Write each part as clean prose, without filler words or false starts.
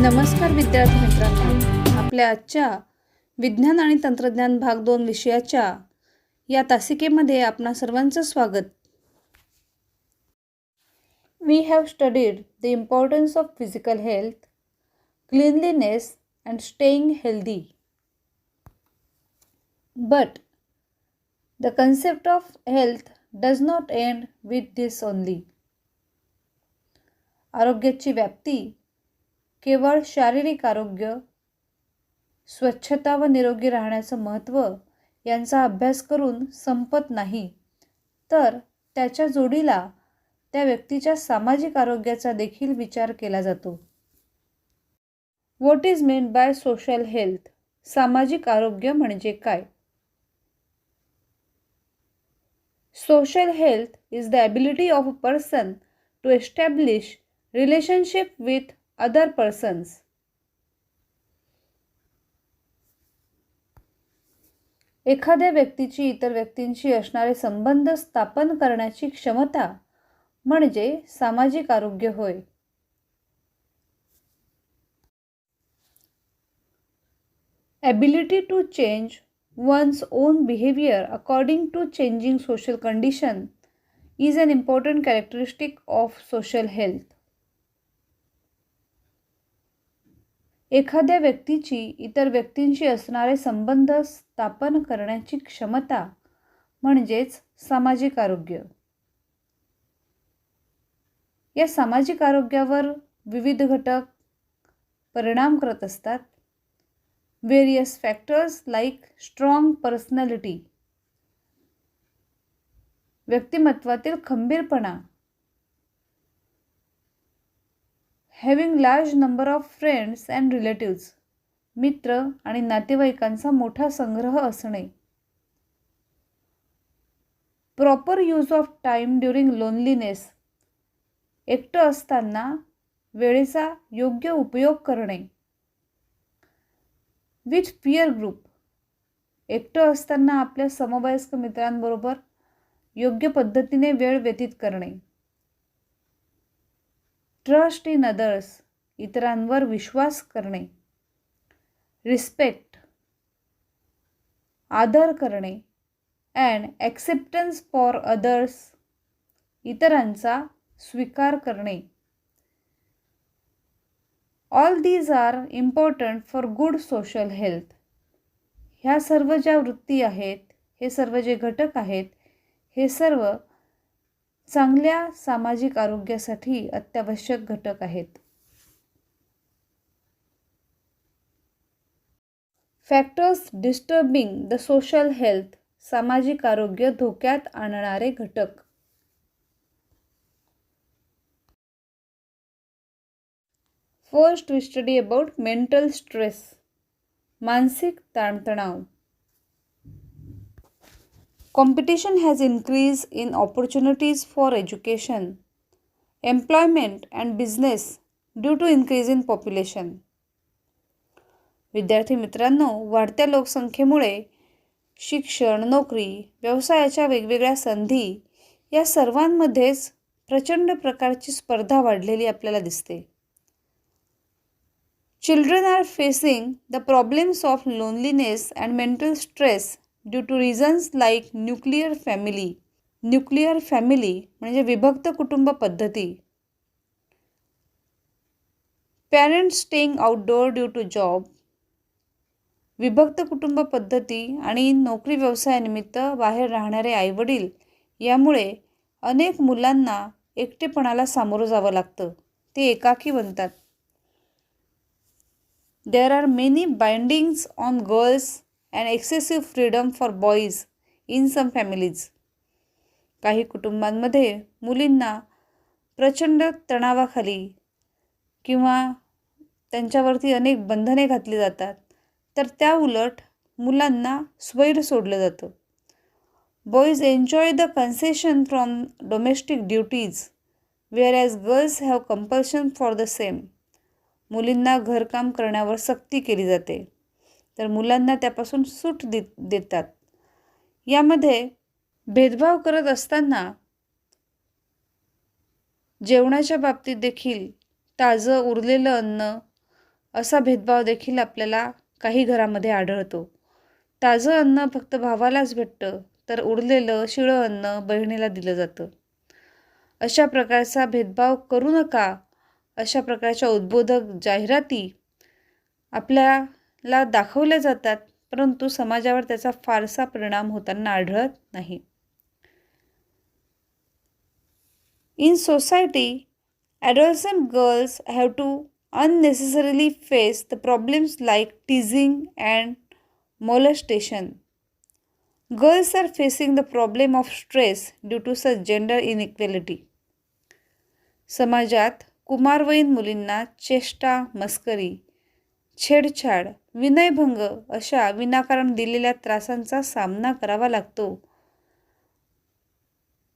नमस्कार विद्यार्थी मित्रांनो, आपल्या आजच्या विज्ञान आणि तंत्रज्ञान भाग 2 विषयाच्या या तासिकेमध्ये आपणा सर्वांचं स्वागत. We have studied the importance of physical health, cleanliness and staying healthy. But the concept of health does not end with this only. आरोग्याची व्याप्ती केवळ शारीरिक आरोग्य, स्वच्छता व निरोगी राहण्याचं महत्त्व यांचा अभ्यास करून संपत नाही, तर त्याच्या जोडीला त्या व्यक्तीच्या सामाजिक आरोग्याचा देखील विचार केला जातो. What is mean by social health? सामाजिक आरोग्य म्हणजे काय? Social health is the ability of a person to establish relationship with other persons. एखाद्या व्यक्तीची इतर व्यक्तींशी असणारे संबंध स्थापन करण्याची क्षमता म्हणजे सामाजिक आरोग्य होय. Ability to change one's own behavior according to changing social condition is an important characteristic of social health. एखाद्या व्यक्तीची इतर व्यक्तींशी असणारे संबंध स्थापन करण्याची क्षमता म्हणजेच सामाजिक आरोग्य. या सामाजिक आरोग्यावर विविध घटक परिणाम करत असतात. Various factors like strong personality, व्यक्तिमत्वातील खंबीरपणा, having large number of friends and relatives, मित्र आणि नातेवाईकांचा मोठा संग्रह असणे, proper use of time during loneliness, एकटं असताना वेळेचा योग्य उपयोग करणे, विथ पीअर ग्रुप, एकटं असताना आपल्या समवयस्क मित्रांबरोबर योग्य पद्धतीने वेळ व्यतीत करणे, ट्रस्ट इन अदर्स, इतरांवर विश्वास करणे, रिस्पेक्ट, आदर करणे, अँड ॲक्सेप्टन्स फॉर अदर्स, इतरांचा स्वीकार करणे. All these are important for good social health. ह्या सर्व ज्या वृत्ती आहेत, हे सर्व जे घटक आहेत, हे सर्व चांगल्या सामाजिक आरोग्यासाठी अत्यावश्यक घटक आहेत. Factors disturbing the social health, सामाजिक आरोग्य धोक्यात आणणारे घटक. First we study about mental stress, मानसिक ताणतणाव. Competition has increased in opportunities for education, employment and business due to increase in population. विद्यार्थी मित्रांनो, वाढत्या लोकसंख्येमुळे शिक्षण, नोकरी, व्यवसायाच्या वेगवेगळ्या संधी या सर्वांमध्येच प्रचंड प्रकारची स्पर्धा वाढलेली आपल्याला दिसते. Children are facing the problems of loneliness and mental stress due to reasons like nuclear family. Nuclear family म्हणजे विभक्त कुटुंब पद्धती. Parents staying outdoor due to job. विभक्त कुटुंब पद्धती आणि नोकरी व्यवसायानिमित्त बाहेर राहणारे आईवडील यामुळे अनेक मुलांना एकटेपणाला सामोरं जावं लागतं. ते एकाकी बनतात. There are many bindings on girls and excessive freedom for boys in some families. काही कुटुंबांमध्ये मुलींना प्रचंड तणावाखाली किंवा त्यांच्यावरती अनेक बंधने घातली जातात, तर त्या उलट मुलांना स्वैर सोडलं जातं. Boys enjoy the concession from domestic duties, whereas girls have compulsion for the same. मुलींना घरकाम करण्यावर सक्ती केली जाते, तर मुलांना त्यापासून सूट देतात. यामध्ये भेदभाव करत असताना जेवणाच्या बाबतीत देखील ताजं उरलेलं अन्न असा भेदभाव देखील आपल्याला काही घरामध्ये आढळतो. ताजं अन्न फक्त भावालाच भेटतं, तर उरलेलं शिळं अन्न बहिणीला दिलं जातं. अशा प्रकारचा भेदभाव करू नका, अशा प्रकारच्या उद्बोधक जाहिराती आपल्याला दाखवल्या जातात, परंतु समाजावर त्याचा फारसा परिणाम होताना आढळत नाही. In society, adolescent girls have to unnecessarily face the problems like teasing and molestation. Girls are facing the problem of stress due to such gender inequality. समाजात कुमारवयीन मुलींना चेष्टा, मस्करी, छेडछाड, विनयभंग अशा विनाकारण दिलेल्या त्रासांचा सामना करावा लागतो.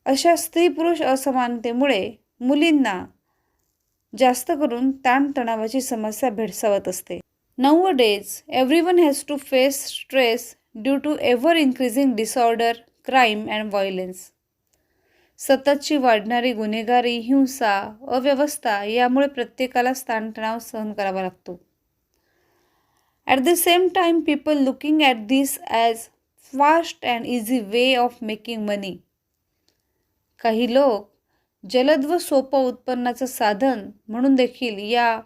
अशा स्त्री पुरुष असमानतेमुळे मुलींना जास्त करून ताणतणावाची समस्या भेडसावत असते. Nowadays, everyone has to face stress due to ever increasing disorder, crime and violence. सततची वाढणारी गुन्हेगारी, हिंसा, अव्यवस्था यामुळे प्रत्येकाला ताणतणाव सहन करावा लागतो. At the same time, people looking at this as fast and easy way of making money. काही लोक जलद व सोपं उत्पन्नाचं साधन म्हणून देखील या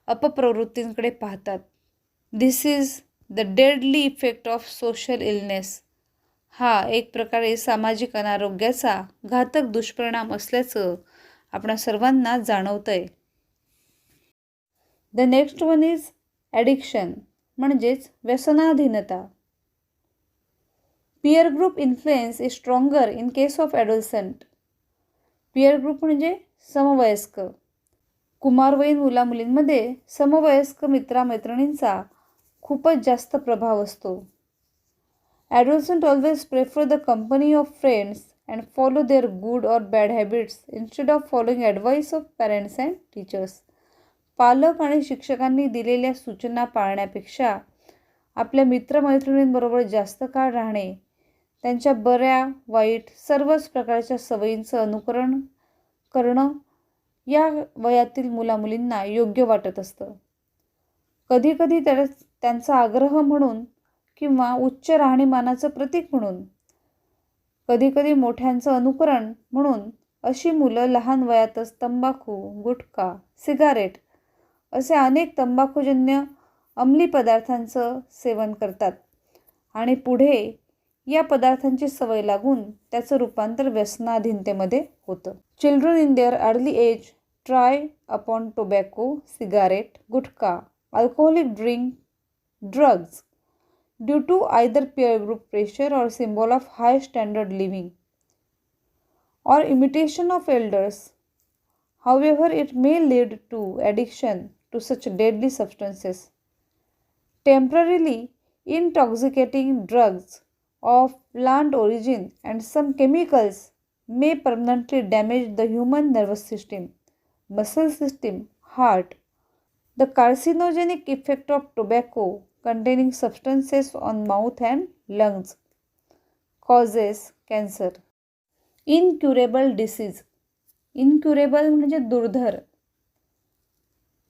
अपप्रवृत्तींकडे पाहतात. This is the deadly effect of social illness. हा एक प्रकारे सामाजिक अनारोग्याचा घातक दुष्परिणाम असल्याचं आपणा सर्वांना जाणवतंय. The next one is addiction म्हणजेच व्यसनाधीनता. Peer group influence is stronger in case of adolescent. Peer group म्हणजे समवयस्क. कुमारवयीन मुलामुलींमध्ये समवयस्क मित्रमैत्रिणींचा खूपच जास्त प्रभाव असतो. Adolescent always prefer the company of friends and follow their good or bad habits instead of following advice of parents and teachers. पालक आणि शिक्षकांनी दिलेल्या सूचना पाळण्यापेक्षा आपल्या मित्रमैत्रिणींबरोबर जास्त काळ राहणे, त्यांच्या बऱ्या वाईट सर्वच प्रकारच्या सवयींचं अनुकरण करणं या वयातील मुलामुलींना योग्य वाटत असतं. कधीकधी त्यांचा आग्रह म्हणून किंवा उच्च राहणीमानाचं प्रतीक म्हणून, कधीकधी मोठ्यांचं अनुकरण म्हणून अशी मुलं लहान वयातच तंबाखू, गुटखा, सिगारेट असे अनेक तंबाखूजन्य अंमली पदार्थांचं सेवन करतात आणि पुढे या पदार्थांची सवय लागून त्याचं रूपांतर व्यसनाधीनतेमध्ये होतं. Children in their early age try upon tobacco, cigarette, gutkha, alcoholic drink, drugs due to either peer group pressure or symbol of high standard living or imitation of elders. However, it may lead to addiction to such deadly substances. Temporarily intoxicating drugs of plant origin and some chemicals may permanently damage the human nervous system, muscle system, heart. The carcinogenic effect of tobacco containing substances on mouth and lungs causes cancer. Incurable disease. Incurable म्हणजे दुर्धर,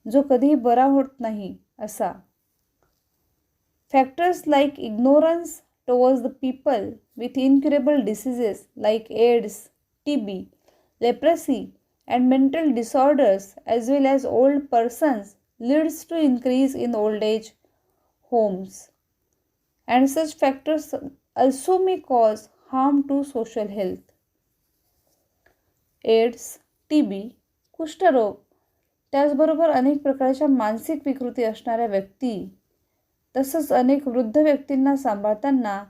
जो कधीही बरा होत नाही असा. Factors like ignorance towards the people with incurable diseases like AIDS, TB, leprosy, and mental disorders, as well as old persons, leads to increase in old age homes. And such factors also may cause harm to social health. AIDS, TB, कुष्ठरोग, त्याचबरोबर अनेक प्रकारच्या मानसिक विकृती असणाऱ्या व्यक्ती, तसंच अनेक वृद्ध व्यक्तींना सांभाळताना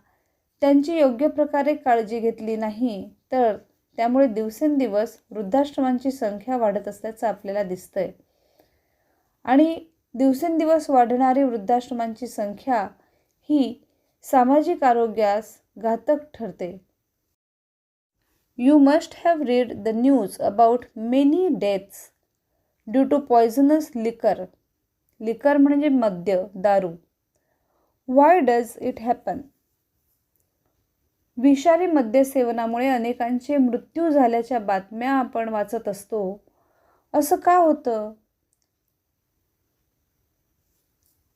त्यांची योग्य प्रकारे काळजी घेतली नाही तर त्यामुळे दिवसेंदिवस वृद्धाश्रमांची संख्या वाढत असल्याचं आपल्याला दिसतंय. आणि दिवसेंदिवस वाढणारी वृद्धाश्रमांची संख्या ही सामाजिक आरोग्यास घातक ठरते. You must have read the news about many deaths due to poisonous liquor. लिकर म्हणजे मद्य, दारू. Why does it happen? विषारी मद्य सेवनामुळे अनेकांचे मृत्यू झाल्याच्या बातम्या आपण वाचत असतो. असं का होतं?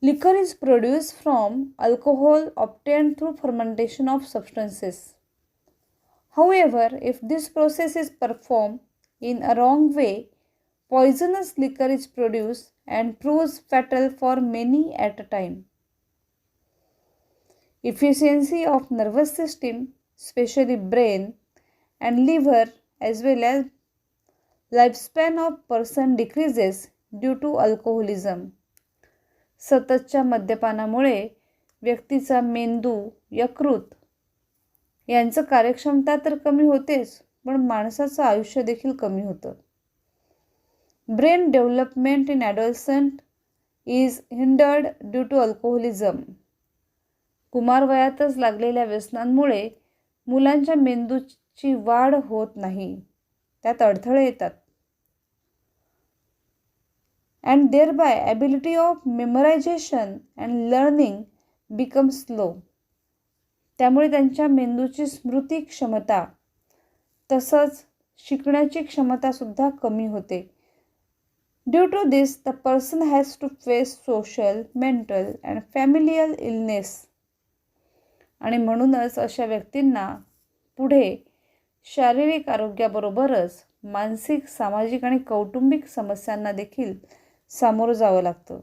Liquor is produced from alcohol obtained through fermentation of substances. However, if this process is performed in a wrong way, poisonous liquor is produced and proves fatal for many at a time. Efficiency of nervous system, especially brain and liver, as well as lifespan of person decreases due to alcoholism. सततच्या मद्यपानामुळे व्यक्तीचा मेंदू, यकृत यांचं कार्यक्षमता तर कमी होतेच, पण माणसाचं आयुष्य देखील कमी होतं. Brain development in adolescent is hindered due to alcoholism. कुमार वयातच लागलेल्या व्यसनांमुळे मुलांच्या मेंदूची वाढ होत नाही, त्यात अडथळे येतात. and thereby ability of memorization and learning becomes low. त्यामुळे त्यांच्या मेंदूची स्मृती क्षमता तसंच शिकण्याची क्षमता सुद्धा कमी होते. Due to this, the person has to face social, mental and familial illness. आणि म्हणूनच अशा व्यक्तींना पुढे शारीरिक आरोग्याबरोबरच मानसिक, सामाजिक आणि कौटुंबिक समस्यांना देखील सामोरं जावं लागतं.